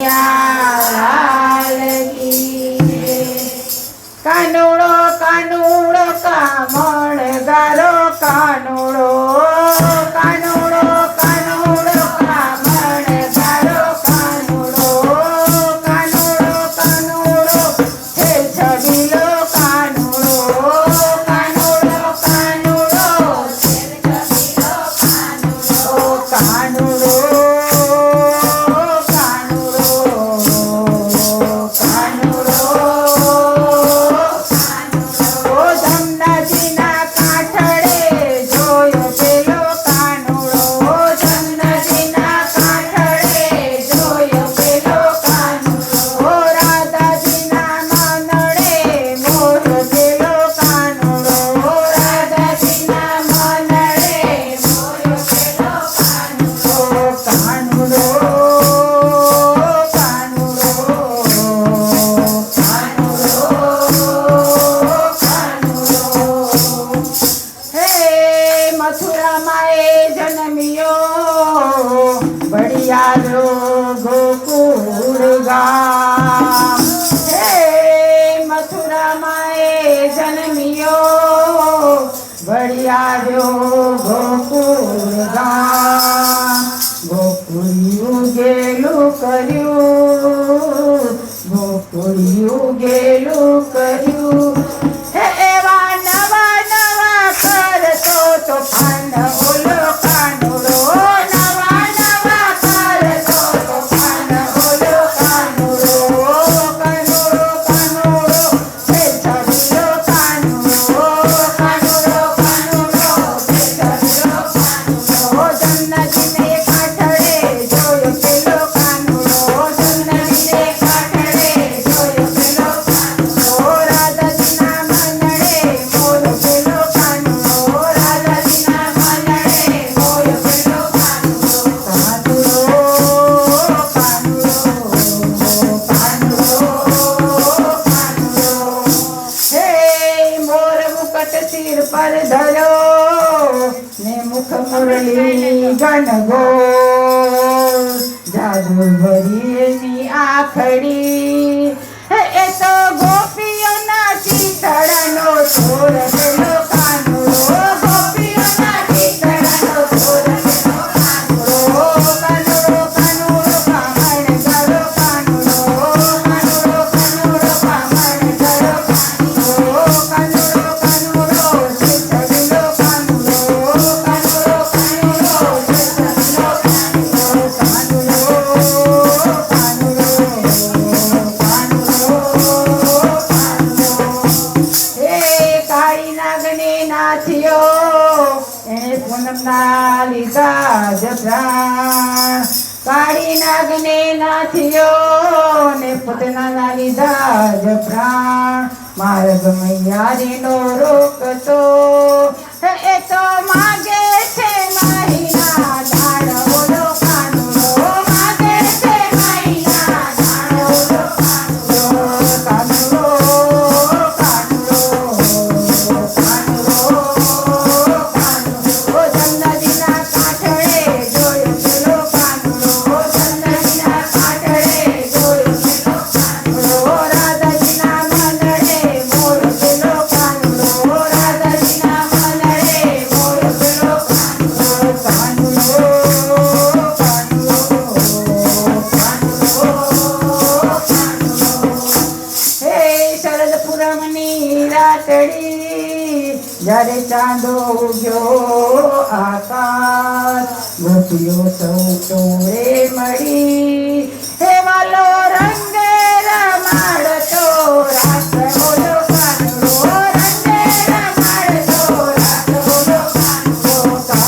લાલ કી કાનુડો કાનુડો કામણ ગારો કાનુડો કાનુડો કાનુડો કામણ ગારો કાનુડો કાનુડો કાનુડો હે છબીલો કાનુડો કાનુડો કાનુડો હે છબીલો કાનુડો बढ़िया गोकुल गाम हे मथुरा माए जन्मियो बढ़िया गोकुल गाम गोकुलिયું गेલું કર્યું गोकुलिયું गेલું કર્યું હે એવા નવા નવા કરતો તોફાન ઓલો કાનુડો सिर पर धरो ने मुख मुरली गणगो जादू भरी आखड़ी ए तो गोपियों ना चीतड़नो छोर देलो कानुड़ो गोपियों ना चीतड़नो छोर देलो कानुड़ो कानुड़ो कानुड़ो कामण करो कानुड़ो कानुड़ो कानुड़ो कामण करो कानुड़ो कानुड़ो લીધા જ પ્રાણ કાળી નાગને નાથિયો ને પૂતના લીધા જ પ્રાણ માર્ગ મૈયારીનો રોકતો એ તો માગે છે માહીના દાણ ઓલો કાનુડો માગે છે માહીના દાણ ઓલો કાનુડો કાનુડો જ્યારે ચાંદો ઉગ્યો આકાશ ગોપીઓ સૌ ચોરે મળી હે વાલો રંગે રમાડતો